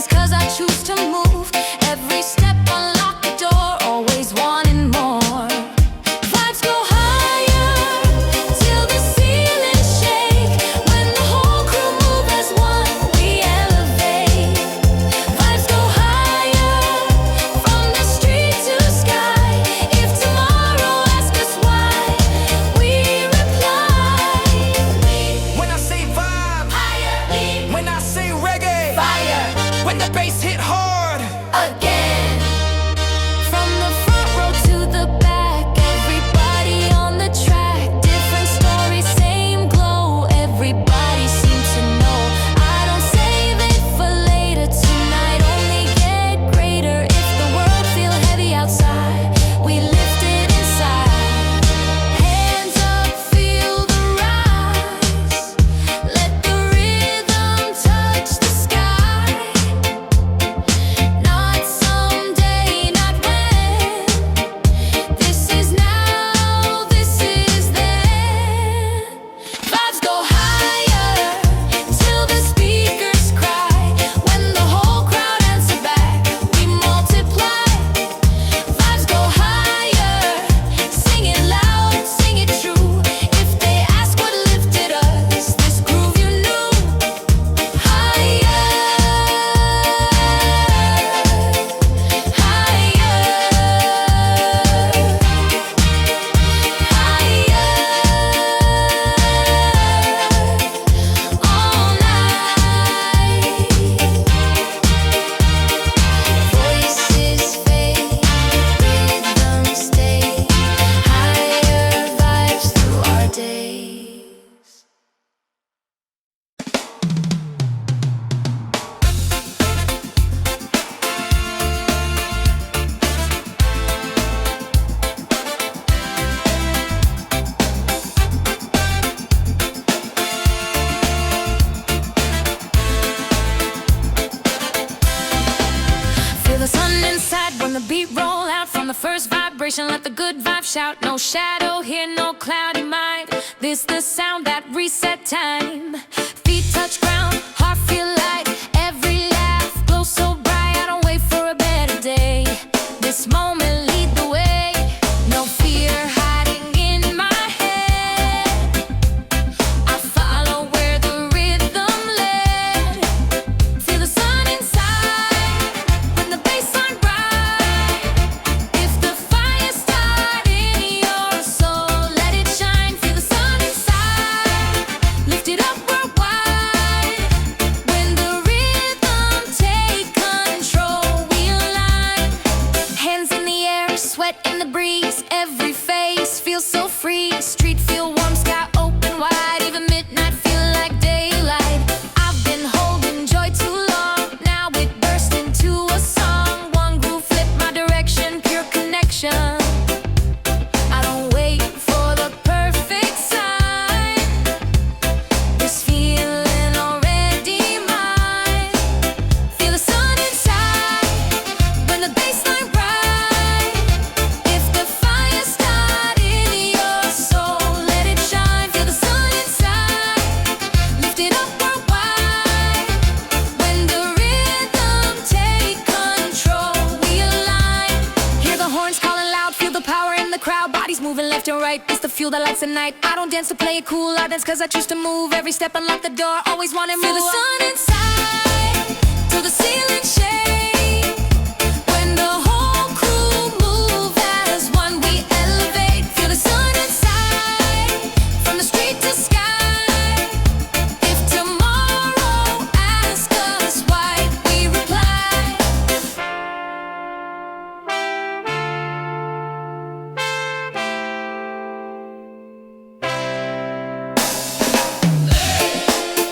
dance cause I choose to move. Every step unlock the door, always wanting more. Vibes go higher till the ceiling shake. When the whole crew move as one, we elevate. Vibes go higher from the street to sky. If tomorrow asks us why, we reply. When I say vibe, Higher, when I say reggae, fire when the bass hit hard, again. From the front row to the back, everybody on the track. Different stories, same glow. Everybody seems to know. I don't save it for later tonight. Only get greater if the world feel heavy outside. We lift it inside. Hands up, feel the rise. Let the rhythm touch the sky. Not someday, not when. This is now, this is then. Vibes go higher till the speakers cry. When the whole crowd answer back, we multiply. Vibes go higher, sing it loud, sing it true. If they ask what lifted us, this groove you knew. Higher, all night. Voices fade, rhythms stay. Higher vibes through our days. Feel the sun inside when the beat roll out. From the first vibration, let the good vibe shout. No shadow here, no cloudy mind. This the sound that reset time. Feet touch ground, heart feel light. Every laugh glows so bright. I don't wait for a better day. This moment lead the way. No fear hiding in my head. I follow where the rhythm led. Feel the sun inside when the bassline right. If the fire start in your soul, let it shine. Feel the sun inside, lift it up worldwide. When the rhythm take control, we align. Hands in the air, sweat in the breeze. Every face feels so free. Street feel warm, sky open wide. Even midnight feel like daylight. I've been holding joy too long. Now it burst into a song. One groove flip my direction, pure connection. I don't wait for the perfect sign. This feeling already mine. Feel the sun inside when the bassline right. If the fire start in your soul, let it shine. Feel the sun inside, lift it up worldwide. When the rhythm take control, we align. Hear the horns calling loud, feel the power in the crowd. Bodies moving left and right, it's the fuel that lights the night. I don't dance to play it cool, I dance cause I choose to move. Every step unlock the door, always wanna move. Feel the sun inside till the ceiling shake. When the whole crew move as one, we elevate. Feel the sun inside from the street to sky. If tomorrow asks us why, we reply.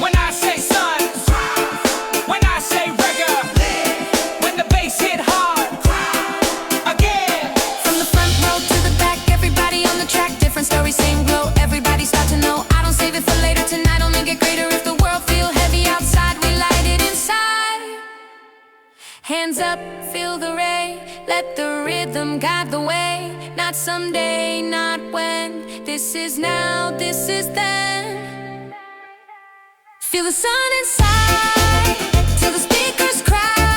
when I say sun, when I say reggae, when the bass hit hard, again. From the front row to the back, everybody on the track. Different stories, same glow. Everybody start to know. I don't save it for later tonight. Only get greater if the world feel heavy outside. We light it inside. Hands up, feel the ray. Let the rhythm guide the way. Not someday, not when. This is now, this is then. Feel the sun inside till the speakers cry.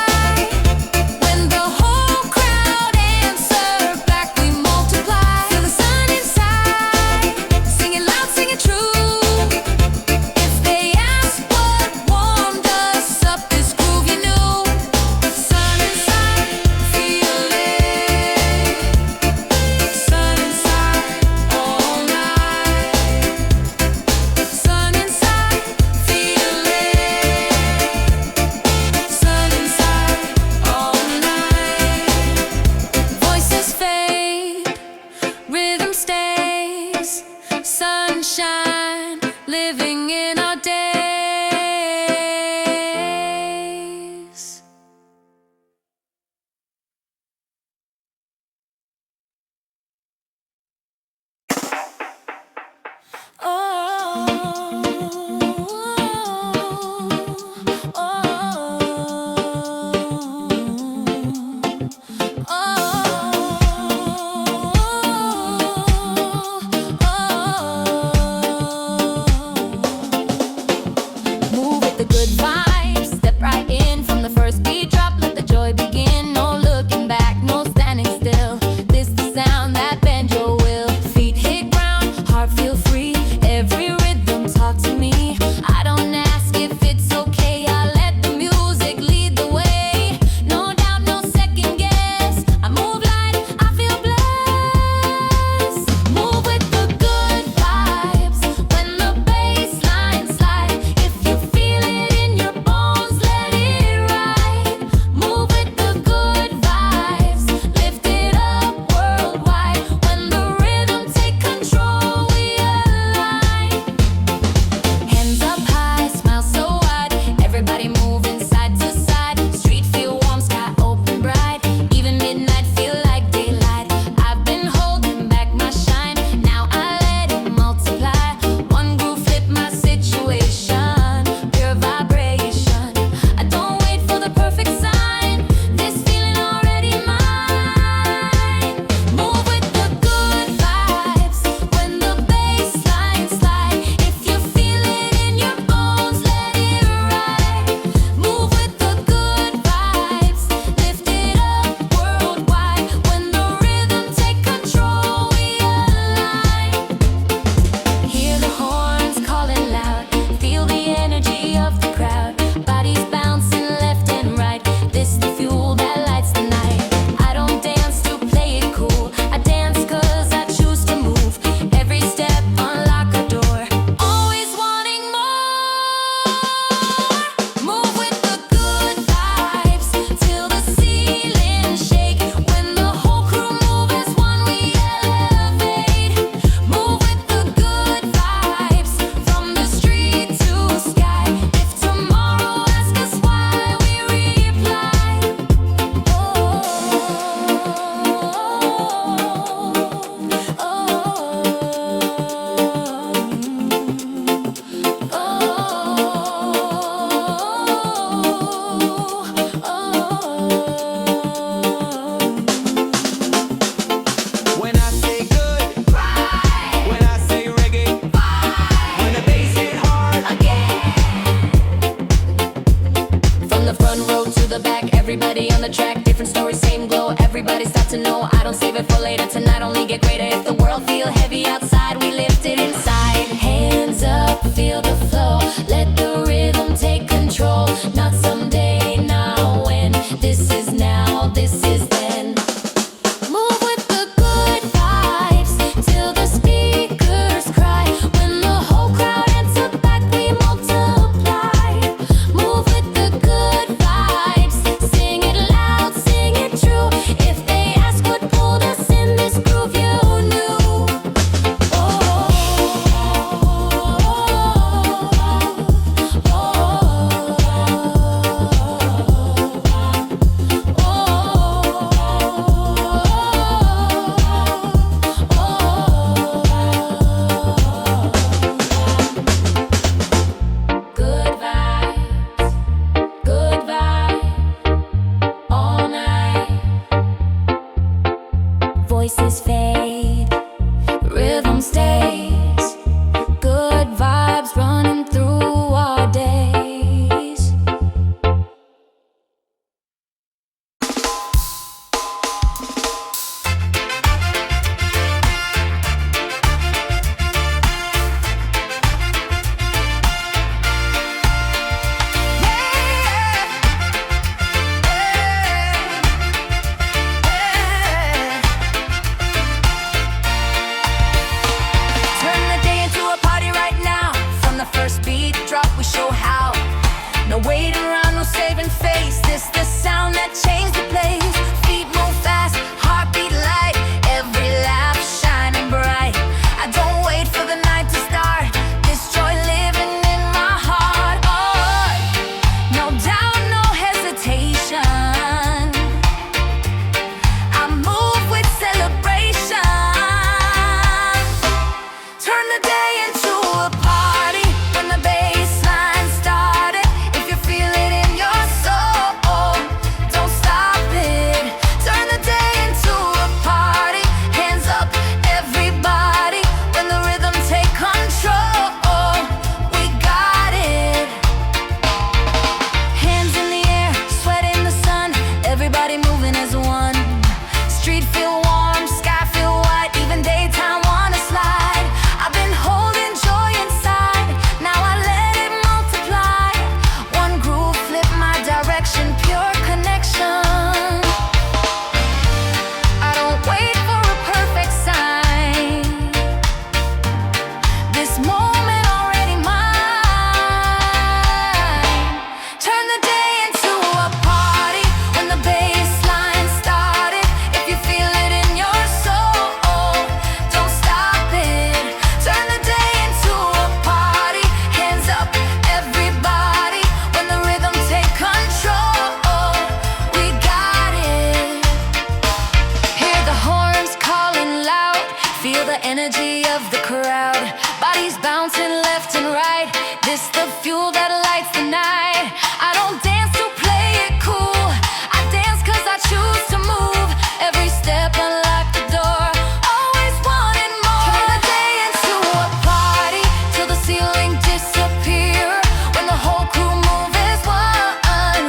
the back, everybody on the track. Different stories, same glow, everybody start to know. I don't save it for later, tonight only get greater. If the world feel heavy outside, we lift it inside. Hands up, feel the flow, let the rhythm take control. Not someday, now when, this is now, this is then. Move with the good vibes, till the speakers cry. When the whole crowd answer back, we multiply. Move with the good vibes, sing it loud, sing it true. If they ask what pulled us in this groove, you knew. Good vibe, all night. Voices fade, rhythm stays. Good vibes running through our days. Turn the day into a party right now. From the first beat drop, we show how. No waiting around, no saving face. This the sound that changed the place. Feet move fast, heartbeat light. Every laugh shining bright. I don't wait for the night to start. This joy living in my heart. Oh, no doubt, no hesitation. I move with celebration. Turn the day into a party when the bass line started. If you feel it in your soul, don't stop it. Turn the day into a party. Hands up, everybody. When the rhythm take control, we got it. Hands in the air, sweat in the sun. Everybody moving as one. Street feel warm, sky feel white. Even daytime wanna slide. I've been holding joy inside. Now I let it multiply. One groove, flip my direction, pure connection. I don't wait for a perfect sign. This moment already mine. Turn the day into a party when the bass line started. If you feel it in your soul, don't stop it. Turn the day into a party. Hands up, everybody. When the rhythm take control, we got it. Hear the horns calling loud. Feel the energy of the crowd. Bodies bouncing left and right. This the fuel that lights the night. I don't dance to play it cool. I dance 'cause I choose to move. Every step unlock the door. Always wanting more. Turn the day into a party till the ceiling disappear. When the whole crew move as one,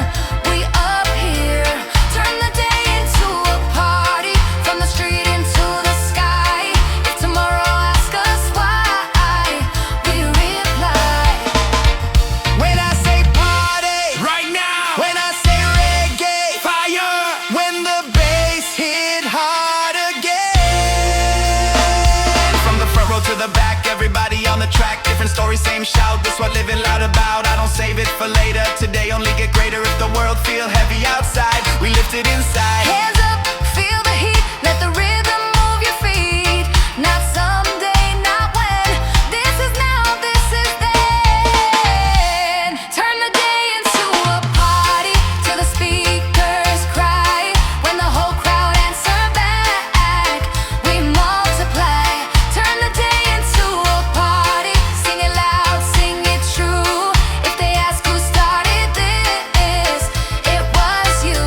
we up here. Turn the day into a party. From the street into the sky. If tomorrow asks us why, we reply. When I say party, right now. When I say reggae, fire. When the bass hit hard again. From the front row to the back, everybody on the track. Different story, same shout. This what living loud about. I don't save it for later. Today only get greater. If the world feel heavy outside, we lift it inside. Hands up, feel the heat. Let the rhythm move your feet. Not someday, not when. This is now, this is then. Turn the day into a party till the speakers cry. When the whole crowd answer back, we multiply. Turn the day into a party. Sing it loud, sing it true. If they ask who started this, it was you.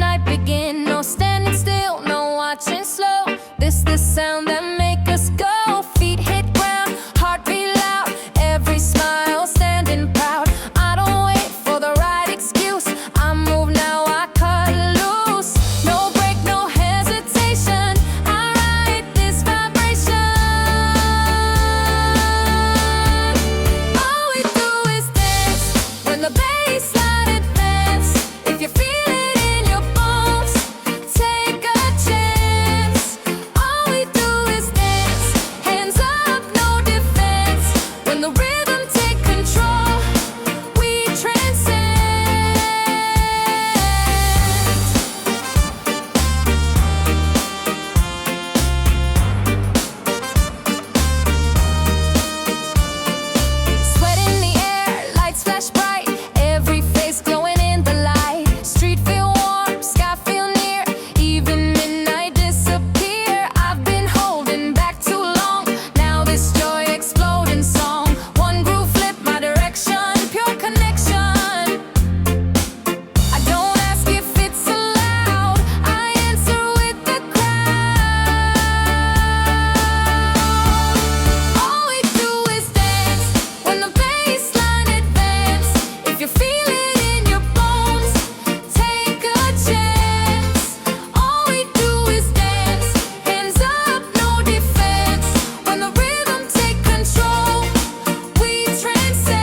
night begin. No standing still, no watching slow. This the sound that make us go. Feet hit ground, heart beat loud. Every smile standing proud. I don't wait for the right excuse. I move now, I cut loose. No break, no hesitation. I ride this vibration. All we do is dance when the bass line advance. If you feel it in your bones, take a chance. All we do is dance, hands up, no defense. When the rhythm take control, we transcend. Sweat in the air, lights flash bright. Every face glowing in the light. Street feel warm, sky feel near. Even midnight disappear. I've been holding back too long. Now this joy exploding song. One groove flip my direction. Pure connection. I don't ask if it's allowed. I answer with the crowd. All we do is dance when the bass line advance. If you feel it in your bones, take a chance. All we do is dance, hands up, no defense. When the rhythm take control, we transcend.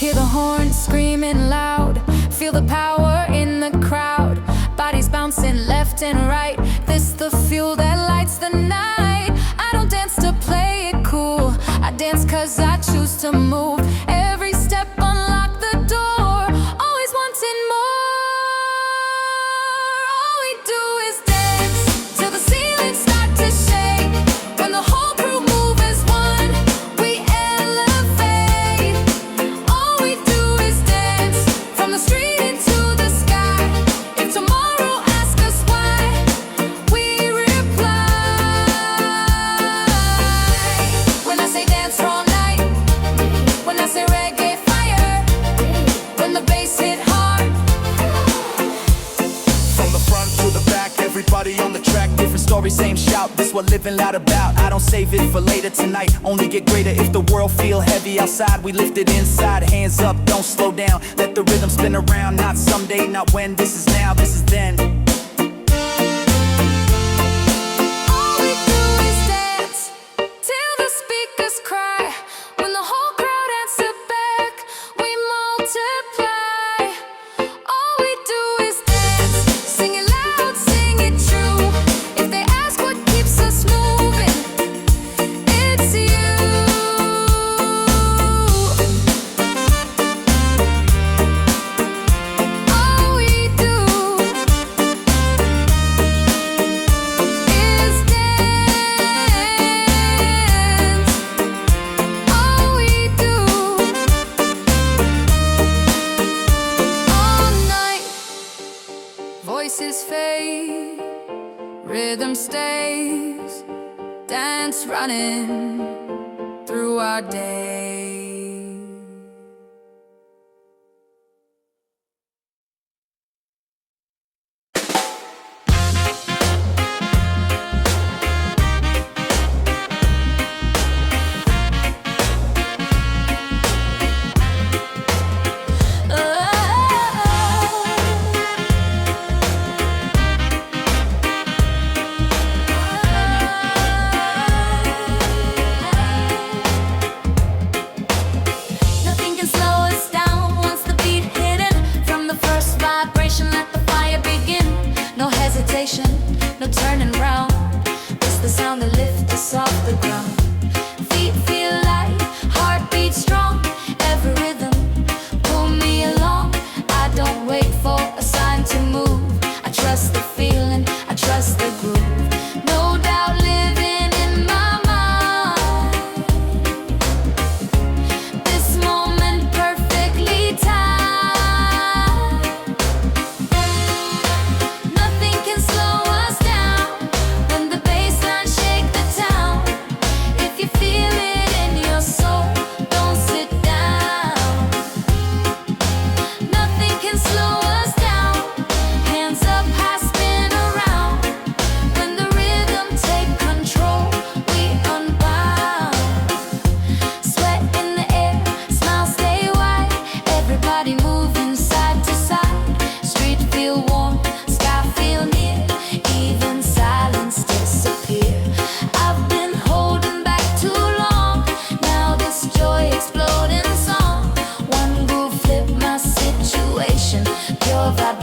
Hear the horn screaming loud. Feel the power in the crowd. Bodies bouncing left and right. This the fuel that lights the night. I don't dance to play it cool. I dance cause I choose to move. Every step unlock the door. Always wanting more. All we do is dance till the ceiling start to shake. When the whole crew move as one, we elevate. All we do is dance from the street into the sky. If tomorrow asks us why, we reply. When I say dance all night, when I say reggae fire, when the bass hit hard. From the front to the back, everybody on the track, different story, same shout. This what living loud about. I don't save it for later tonight. Only get greater if the world feel heavy outside. We lift it inside, hands up, don't slow down. Let the rhythm spin around. Not someday, not when. This is now, this is then. All we do is dance till the speakers cry. When the whole crowd answer back, we multiply. All we do is dance, sing it loud, sing it true. If they ask what keeps us moving, it's you. All we do is dance. All we do all night. Voices fade, rhythm stays. Dance running through our day.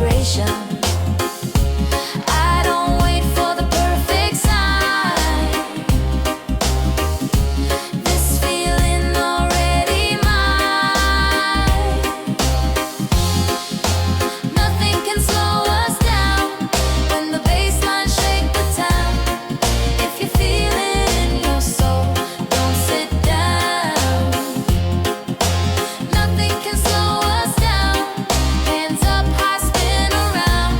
vibration. I don't wait for the perfect sign. This feeling already mine. Nothing can slow us down when the basslines shake the town. If you feel it in your soul, don't sit down. Nothing can slow us down. Hands up high, spin around.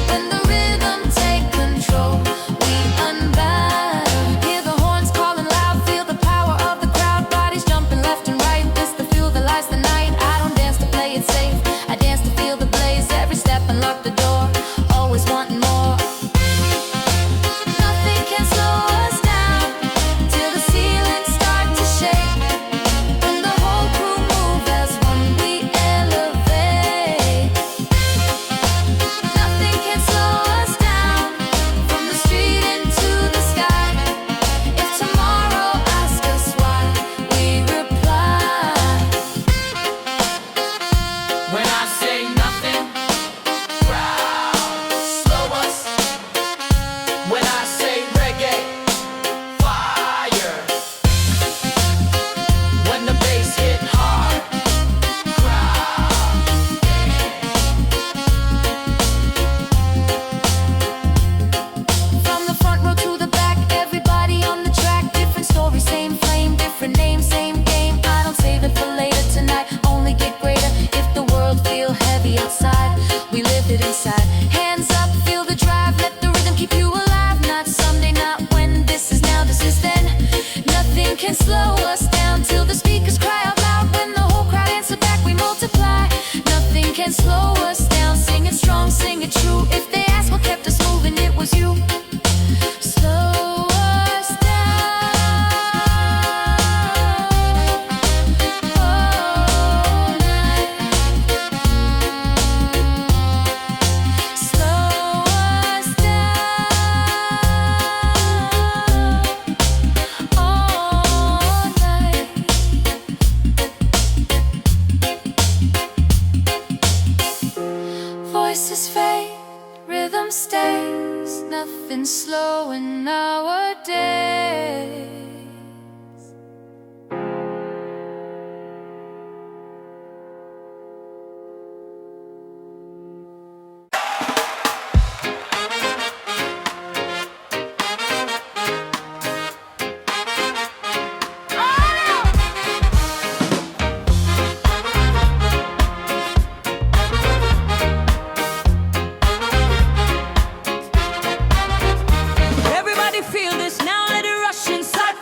When the rhythm take control, we unbound. Hear the horns calling loud, feel the power of the crowd. Bodies jumping left and right. This the fuel that lights the night. I don't dance to play it safe, I dance to feel the blaze. Every step unlock the door, always wanting more. Nothing can slow us down till the ceilings start to shake. When the whole crew move as one, we elevate. Nothing can slow us down from the street into the sky. If tomorrow asks us why, we reply. When I say nothing, crowd, slow us. When I say reggae, fire. When the bass hit hard, crowd. From the front row to the back, everybody on the track. Different story, same flame, different name, same game. I don't save it for later tonight, only get greater. If the world feel heavy outside, we live it inside. Hands up, feel the drive, let the rhythm keep you alive. Not someday, not when, this is now, this is then. Nothing can slow us down till the speakers cry out loud. When the whole crowd answer back, we multiply. Nothing can slow us down, sing it strong, sing it true. If they ask what kept us moving, it was you. Slow us down all night. Slow us down all night. Voices fade, rhythm stays. Nothing slowing nowadays. Everybody feel this now, let it rush inside.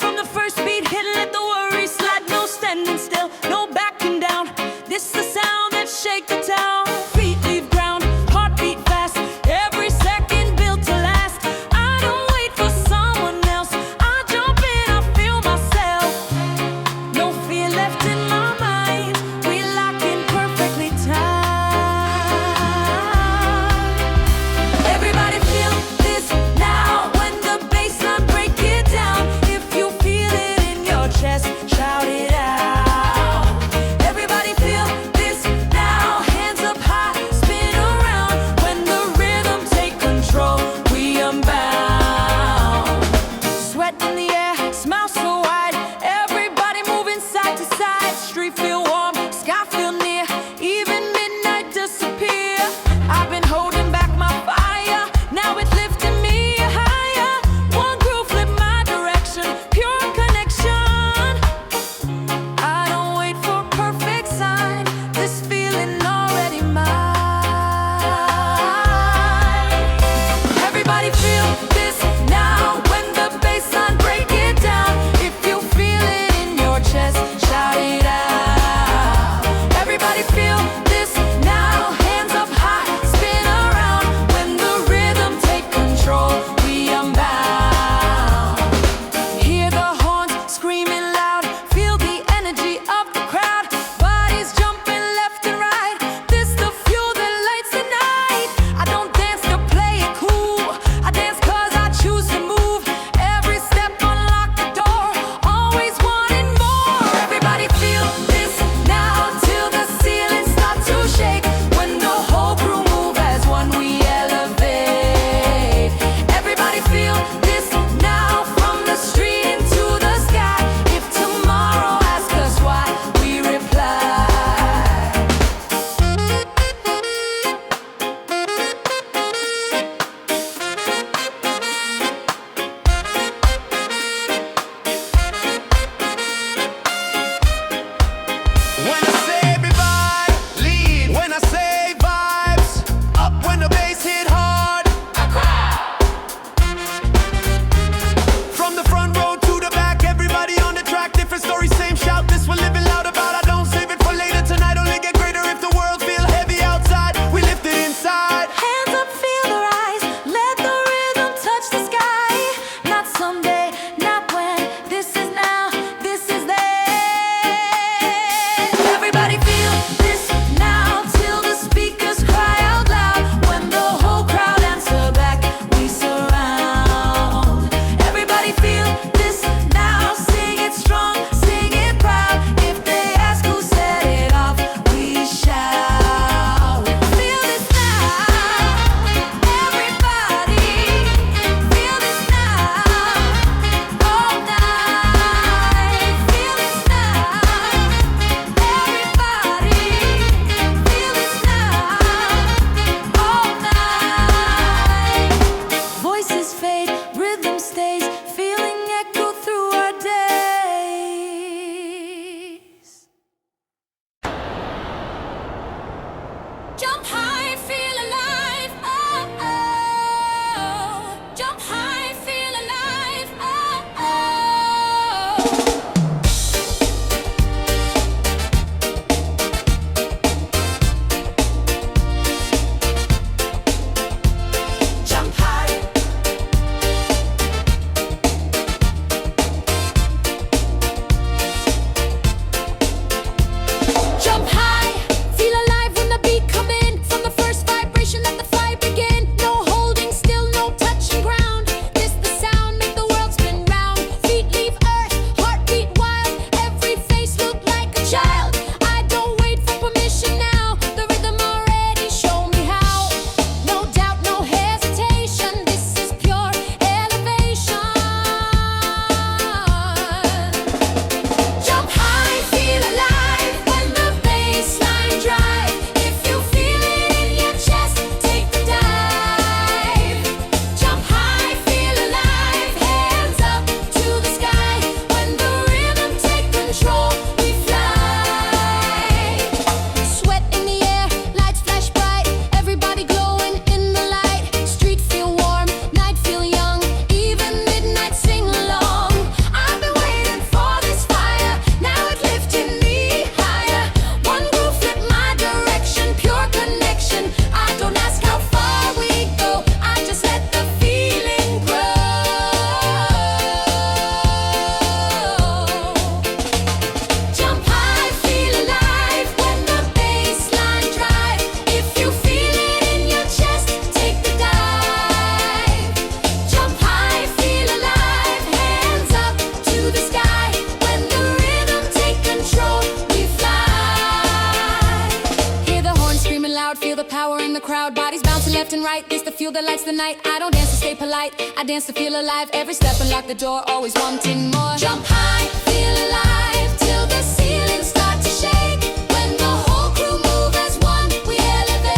Bodies bouncing left and right, this the fuel that lights the night. I don't dance to stay polite, I dance to feel alive. Every step unlock the door, always wanting more. Jump high, feel alive, till the ceiling start to shake. When the whole crew move as one, we elevate.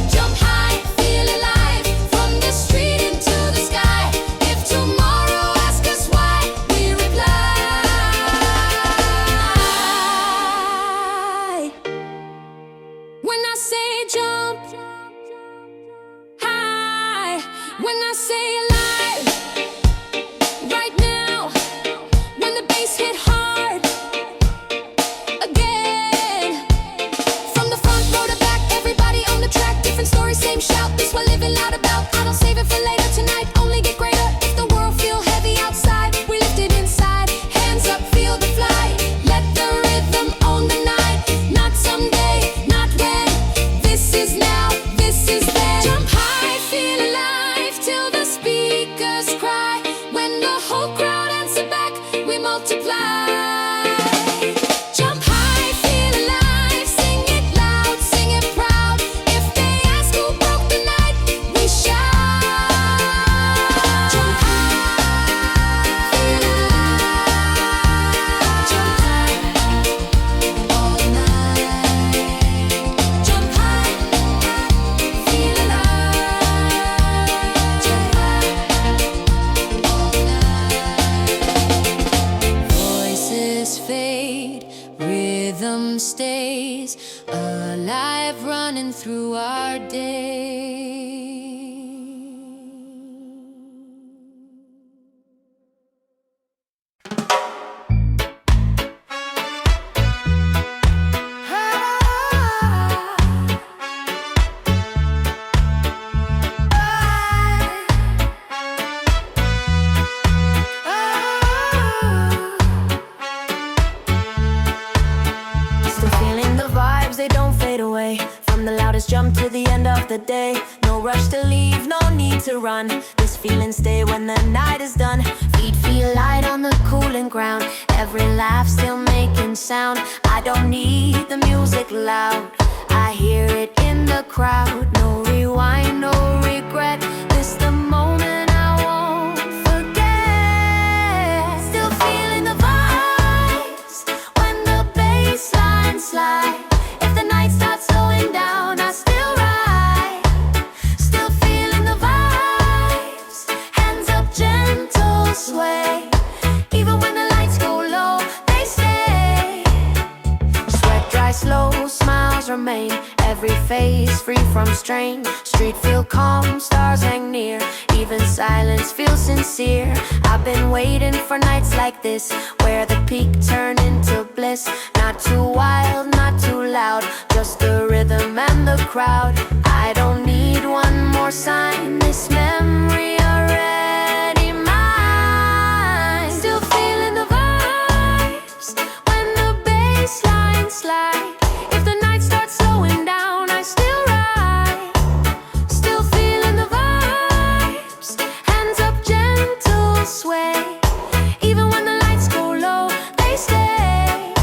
Jump high, feel alive, from the street into the sky. If tomorrow asks us why, we reply. When I say jump high, when I say alive, right now, when the bass hit hard again. From the front row to back, everybody on the track, different story, same shout. This we're living loud about. I don't save it for later tonight, only get greater. If the world feel heavy outside, we lift it inside. Hands up, feel the flight. Let the rhythm own the night. Not someday, not when. This is now, this is then. Jump high, feel alive, till the speakers cry. When the whole crowd answer back, we multiply. Jump high, feel alive, sing it loud, sing it proud. If they ask who broke the night, we shout. Jump high, feel alive. Jump high, all night. Jump high, feel alive. Jump high, all night. Voices fade, rhythm stays alive, running through our day. Still feeling the vibes, they don't fade away. From the loudest jump to the end of the day. No rush to leave, no need to run. This feeling stay when the night is done. Feet feel light on the cooling ground. Every laugh still making sound. I don't need the music loud, I hear it in the crowd. No rewind, no regret. This the moment I won't forget. Still feeling the vibes when the bass line slide. If the night starts slowing down, I still ride. Still feeling the vibes. Hands up, gentle sway. Even when the lights go low, they stay. Sweat dry slow, smiles remain. Every face free from strain. Street feel calm, stars hang near. Even silence feels sincere. I've been waiting for nights like this, where the peak turn into bliss. Not too wild, not too loud, just the rhythm and the crowd. I don't need one more sign, this memory already mine. Still feeling the vibes when the bass line slide. If the night starts slowing down, I still ride. Still feeling the vibes. Hands up, gentle sway. Even when the lights go low, they stay.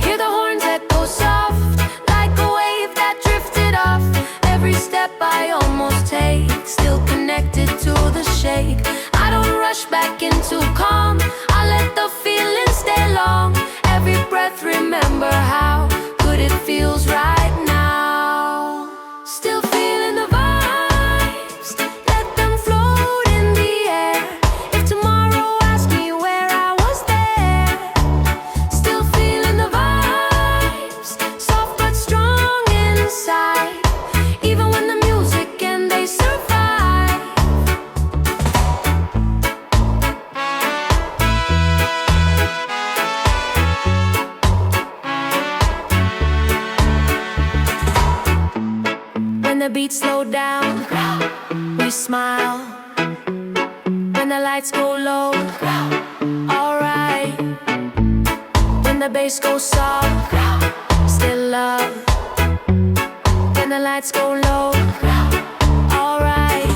Hear the horns echo soft, like a wave that drifted off. Every step I almost take, still connected to the shake. I don't rush back into calm, I let the feeling stay long. Every breath, remember how good it feels right now. Still feeling the vibes, let them float in the air. If tomorrow asks me where I was there. Still feeling the vibes, soft but strong inside. Even when the music and they survive. When the beats slow down, we smile. When the lights go low, alright. When the bass goes soft, still love. When the lights go low, alright.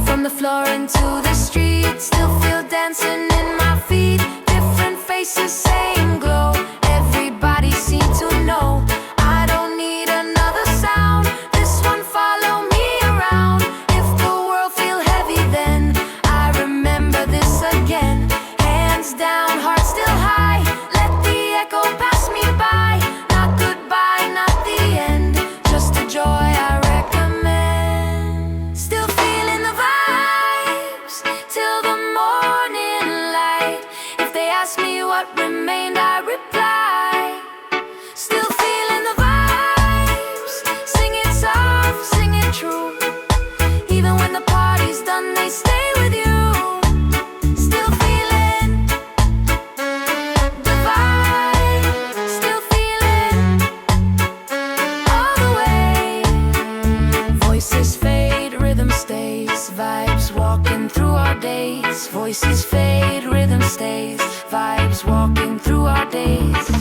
From the floor into the street, still feel dancing in my feet. Different faces, same glow. Everybody seem to know Voices fade, rhythm stays, vibes walking through our days.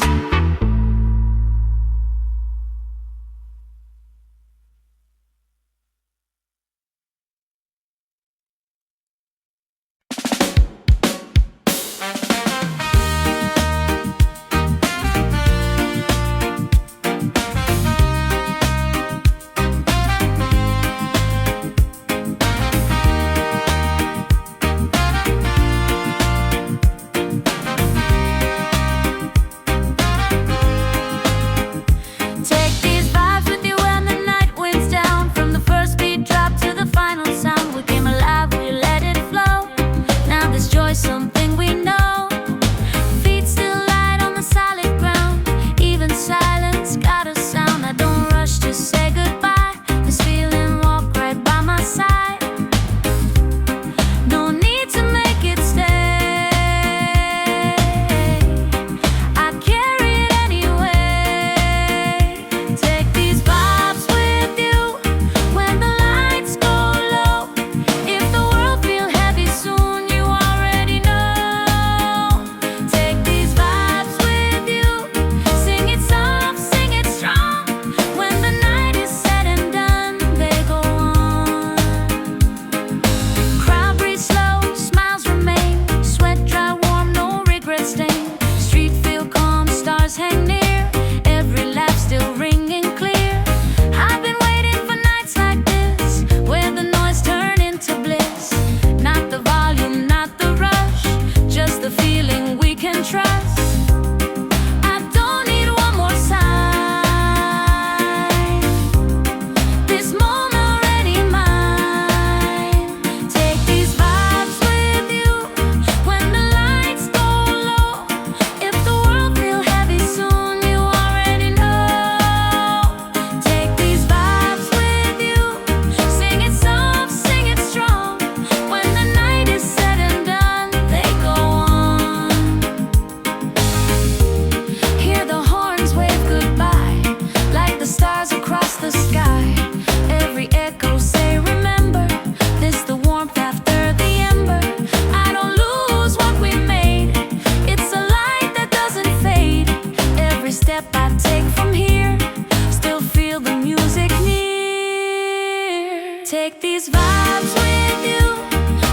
Take these vibes with you,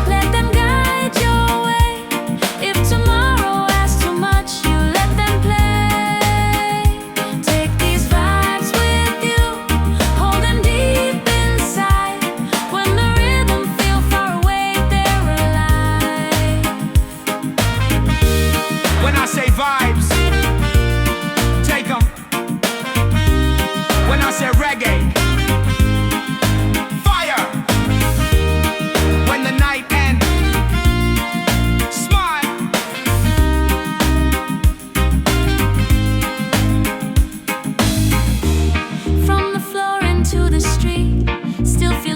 let them guide your way. If tomorrow asks too much, you let them play. Take these vibes with you, hold them deep inside. When the rhythm feels far away, they're alive. When I say vibes, take them. When I say reggae,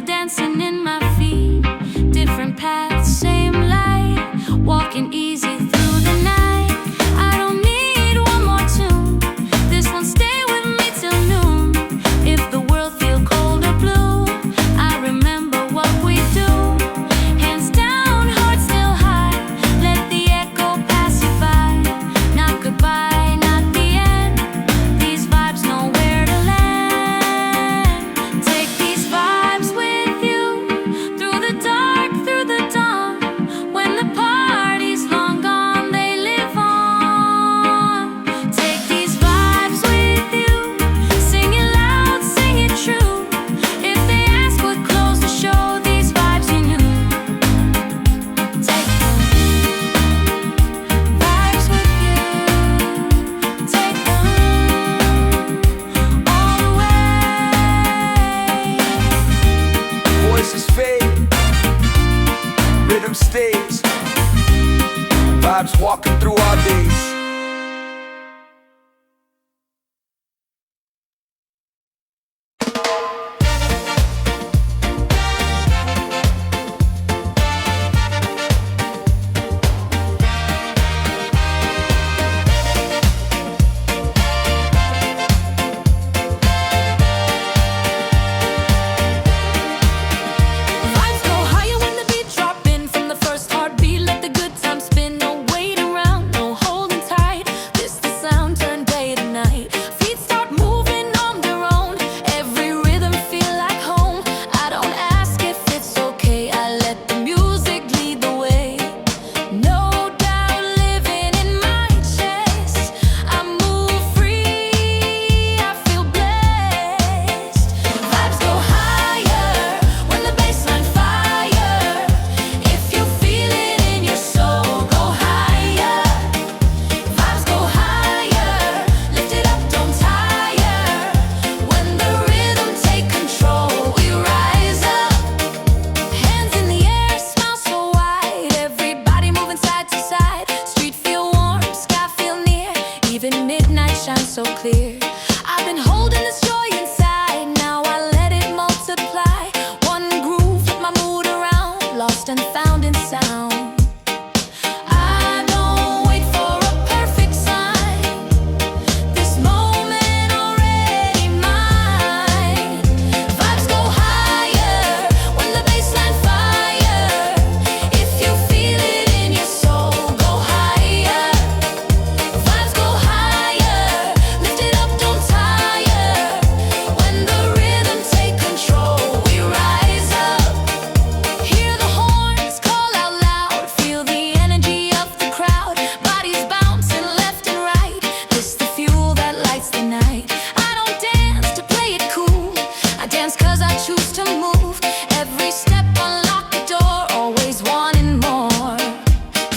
dancing in my feet, different paths, same light, walking easy through the night. I don't need one more tune, this one stay with me till noon. If the world feel cold or blue, I remember what we do. Hands down, heart still high, let the echo pass you by. Not goodbye, not the end, these vibes know where to land. Take these vibes with stays, vibes walking through our days. Vibes go higher when the beat drop in. From the first heartbeat, let the good choose to move. Every step unlock the door, always wanting more.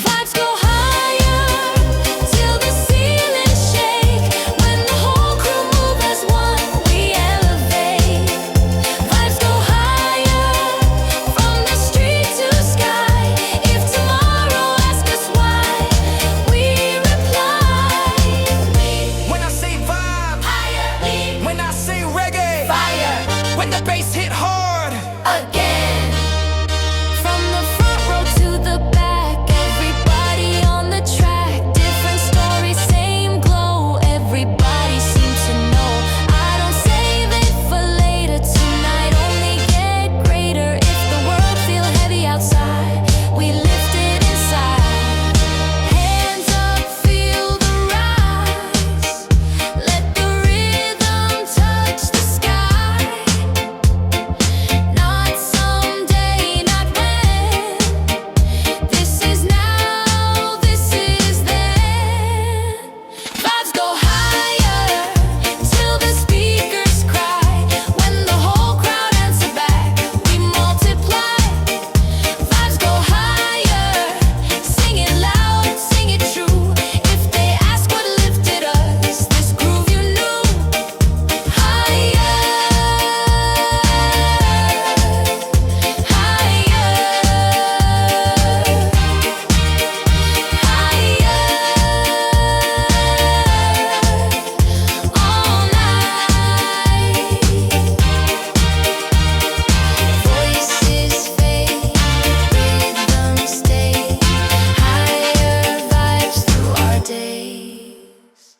Vibes go higher till the ceiling shake. When the whole crew move as one, we elevate. Vibes go higher from the street to sky. If tomorrow asks us why, we reply. When I say vibe, Higher, when I say reggae, fire when the bass hit hard, again. From the front row to the back, everybody on the track. Different stories, same glow. Everybody seems to know. I don't save it for later. Tonight only get greater. If the world feel heavy outside, we lift it inside. Hands up, feel the rise. Let the rhythm touch the sky. Not someday, not when. This is now, this is then. Vibes go higher till the speakers cry. When the whole crowd answer back, we multiply. Vibes go higher, sing it loud, sing it true. If they ask what lifted us, this groove you knew. Higher, all night. Voices fade, rhythms stay. Higher vibes through our days.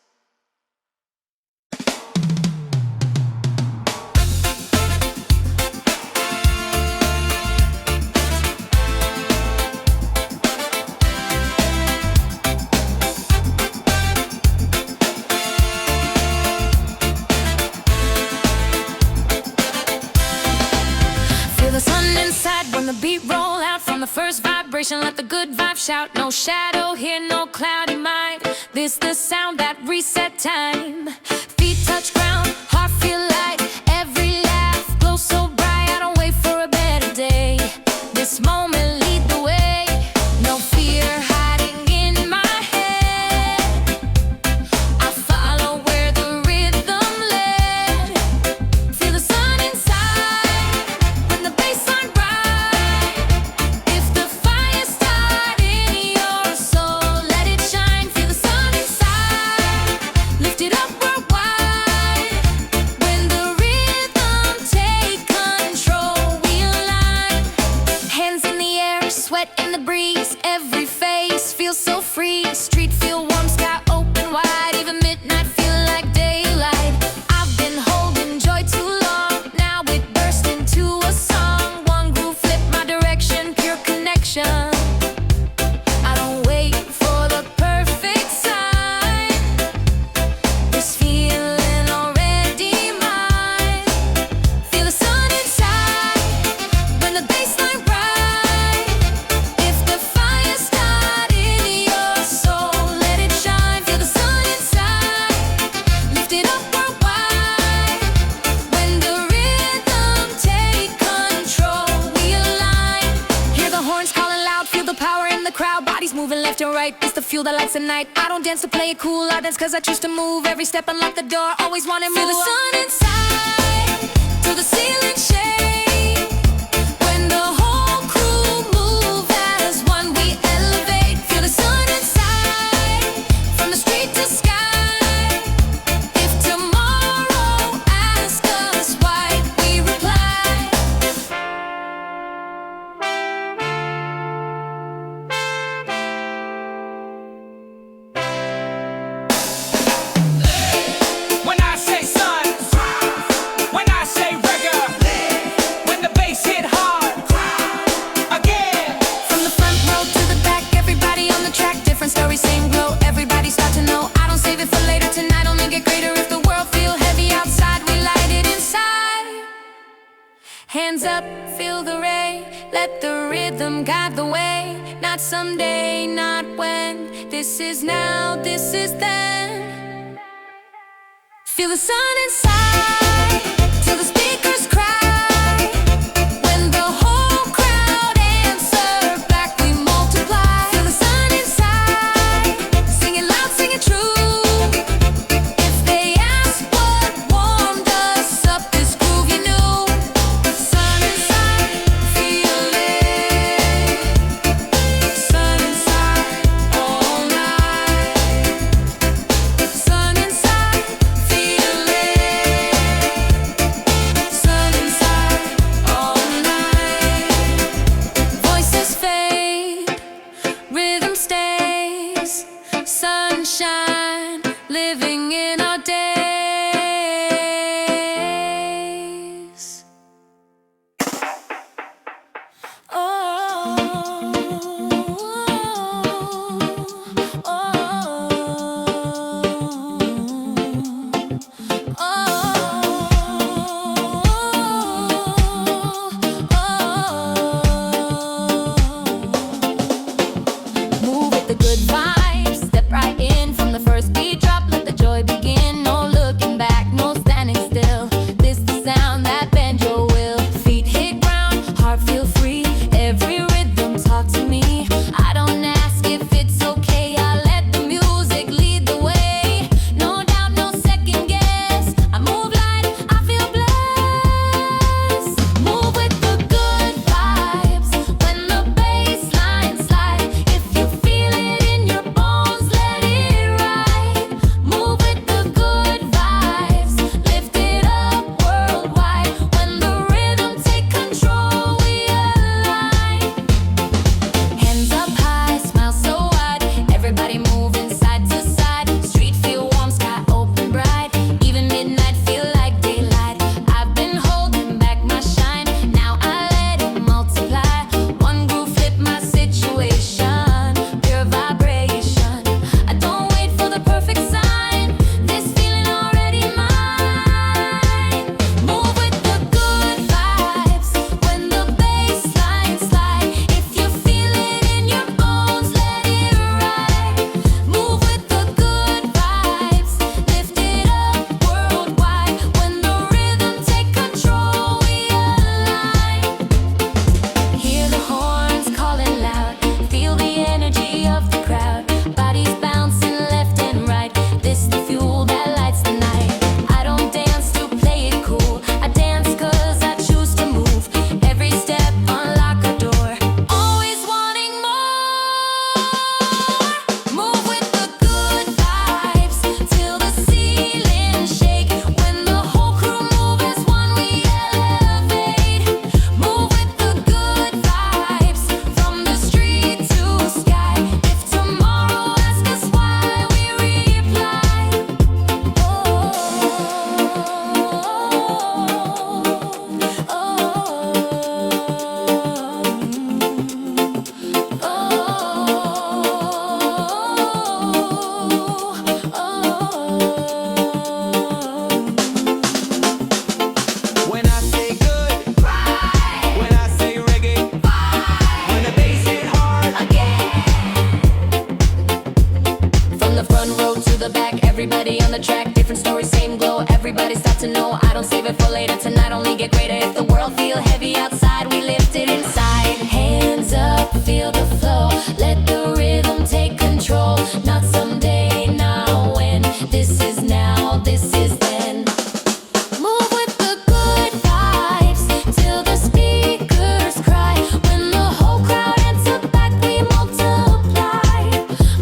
Feel the sun inside when the beat roll out. From the first vibration, let the good vibe shout. No shadow here, no cloudy mind. This the sound that reset time. Feet touch ground, heart feel light. Every laugh glows so bright. I don't wait for a better day. This moment lead the way. No fear hiding in my head. I follow where the rhythm led. Feel the sun inside when the bassline ride. If the fire start in your soul, let it shine. Feel the sun inside, lift it up worldwide. When the rhythm take control, we align. Hands in the air, sweat in the breeze. Every face feels so free. Street feel warm, sky open wide. Even midnight feel like daylight. I've been holding joy too long. Now it burst into a song. One groove flip my direction, pure connection. I don't wait for the perfect sign. This feeling already mine. Feel the sun inside when the bassline ride. If the fire start in your soul, let it shine. Feel the sun inside, lift it up worldwide. When the rhythm take control, we align. Hear the horns calling loud, feel the power in the crowd. Bodies moving left and right, it's the fuel that lights the night. I don't dance to play it cool, I dance cause I choose to move. Every step unlock the door, always wanting more. Feel the sun inside, till the ceiling shake. When the whole crew move as one, we elevate. Feel the sun inside, from the street to sky. If tomorrow asks us why, we reply. when I say sun, when I say reggae, when the bass hit hard, again. From the front row to the back, everybody on the track. Different stories, same glow. Everybody start to know. I don't save it for later. Tonight only get greater. If the world feel heavy outside, we light it inside. Hands up, feel the ray. Let the rhythm guide the way. Not someday, not when. This is now, this is then. Feel the sun inside till the speakers cry. it for later tonight, only get greater if the world feel heavy outside, we lift it inside. Hands up, feel the flow, let the rhythm take control. Not someday, not when, this is now, this is then. Move with the good vibes till the speakers cry. When the whole crowd answer back, we multiply.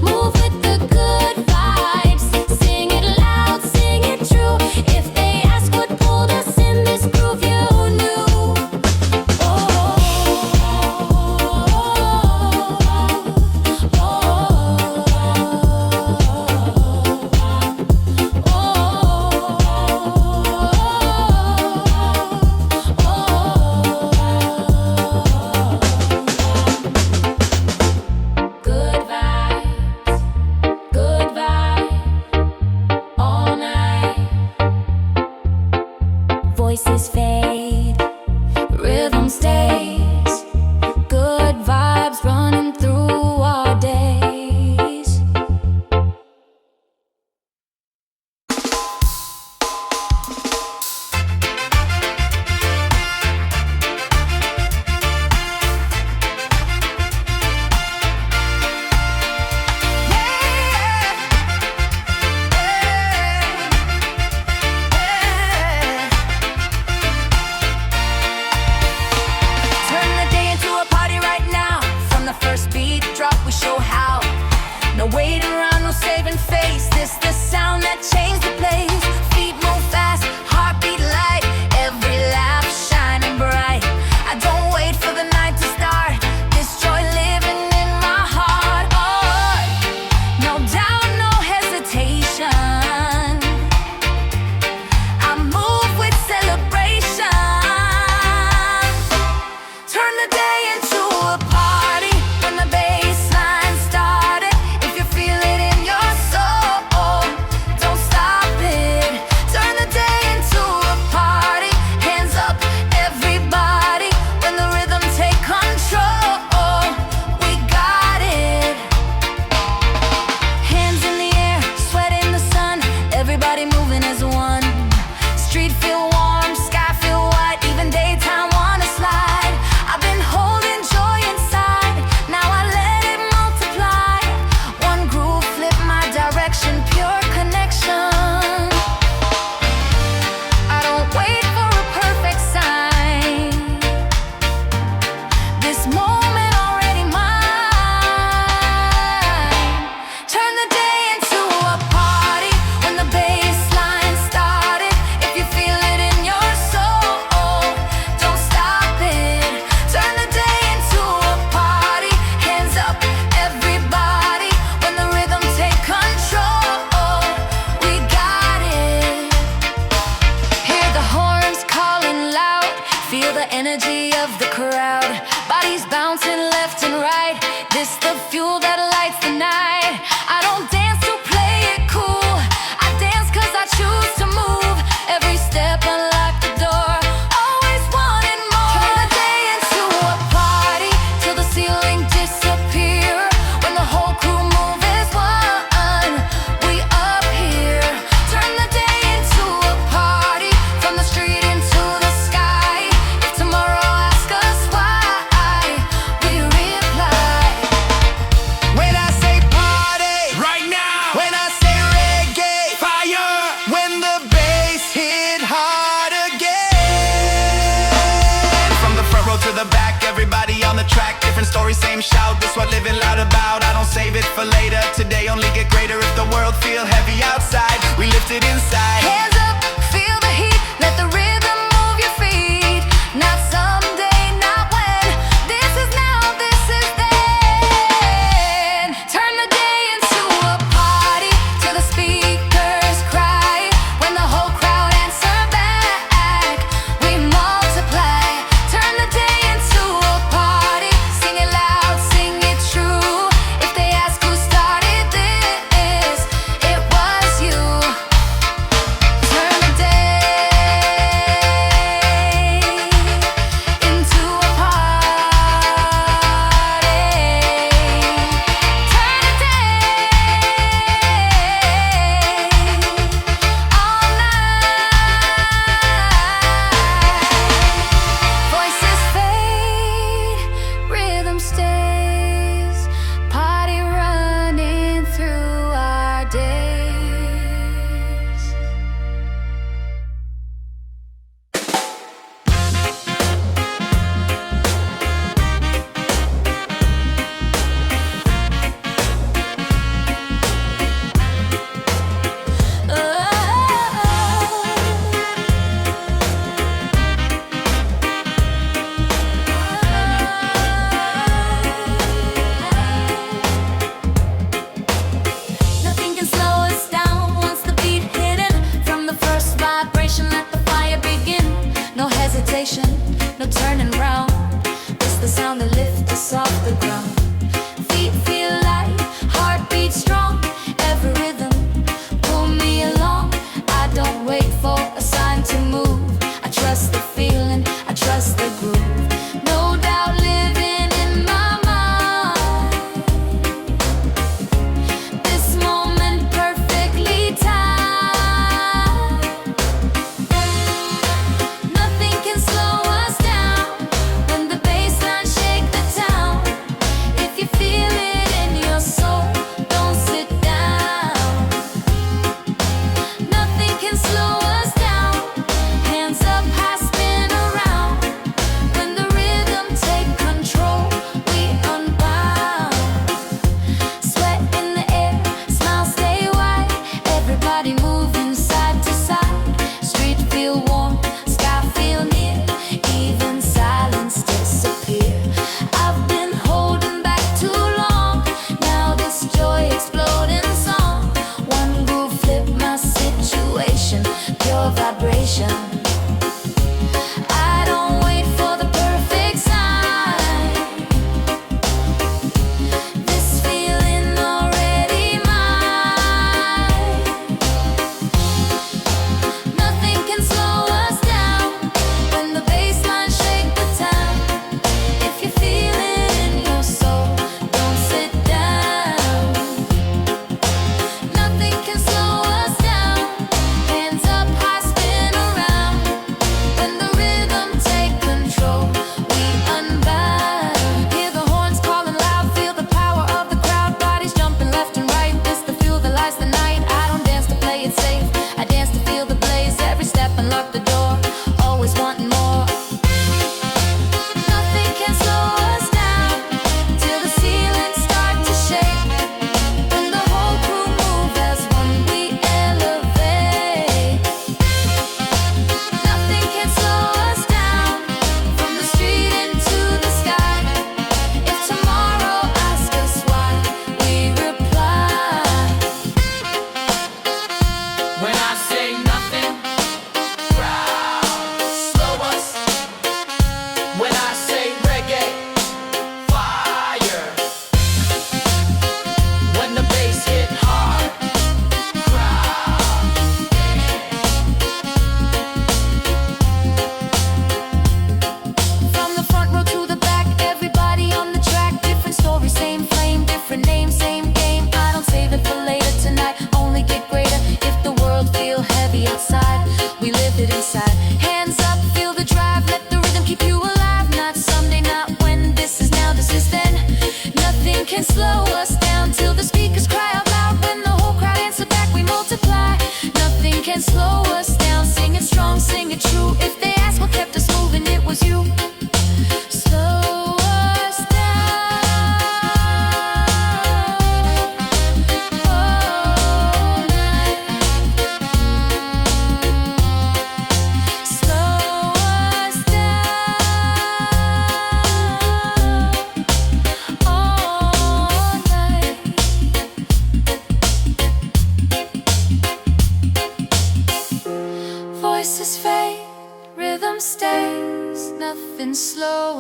Move with the good vibes, sing it loud, sing it true. If they ask what pulled us in this groove, you knew. Good vibes, good vibe, all night. Voices fade, rhythm stays. Good vibes running through our days. Turn the day into a party right now. From the first beat drop, we show how. No waiting around, no saving face. This the sound that changed the place. Feet move fast, heartbeat light. Every laugh shining bright. I don't wait for the night to start. This joy living in my heart. Oh, no doubt, no hesitation. I move with celebration. Turn the day into a party when the bass line started. If you feel it in your soul, don't stop it. Turn the day into a party. Hands up, everybody. When the rhythm take control, we got it. Hands in the air, sweat in the sun. Everybody moving as one. Street feel warm, sky feel white. Even daytime wanna slide. I've been holding joy inside. Now I let it multiply. One groove, flip my direction, pure connection. I don't wait for a perfect sign. This moment already mine. Turn the day into a party when the bass line started. If you feel it in your soul, don't stop it. Turn the day into a party. Hands up, everybody. When the rhythm take control, we got it. Hear the horns calling loud. Feel the energy of the crowd. Bodies bouncing left and right. This the fuel that lights the night. I don't dance to play it cool. I dance 'cause I choose to move. Every step unlock the door. Always wanting more. Turn the day into a party till the ceiling disappear. When the whole crew move as one, we up here. Turn the day into a party. From the street into the sky. If tomorrow asks us why, we reply. When I say party, right now. When I say reggae, fire. When the bass hit hard again. From the front row to the back, everybody on the track. Different story, same shout. This what living loud about. I don't save it for later. Today only get greater if the world feel heavy outside. We lift it inside. Hands up, feel the heat. Let the rhythm move your feet. Not someday, not when. This is now, this is then. Turn the day into a party till the speakers cry. When the whole crowd answer back, we multiply. Turn the day into a party. Sing it loud, sing it true. If they ask who started this, it was you. Turn the day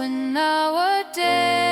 going nowadays.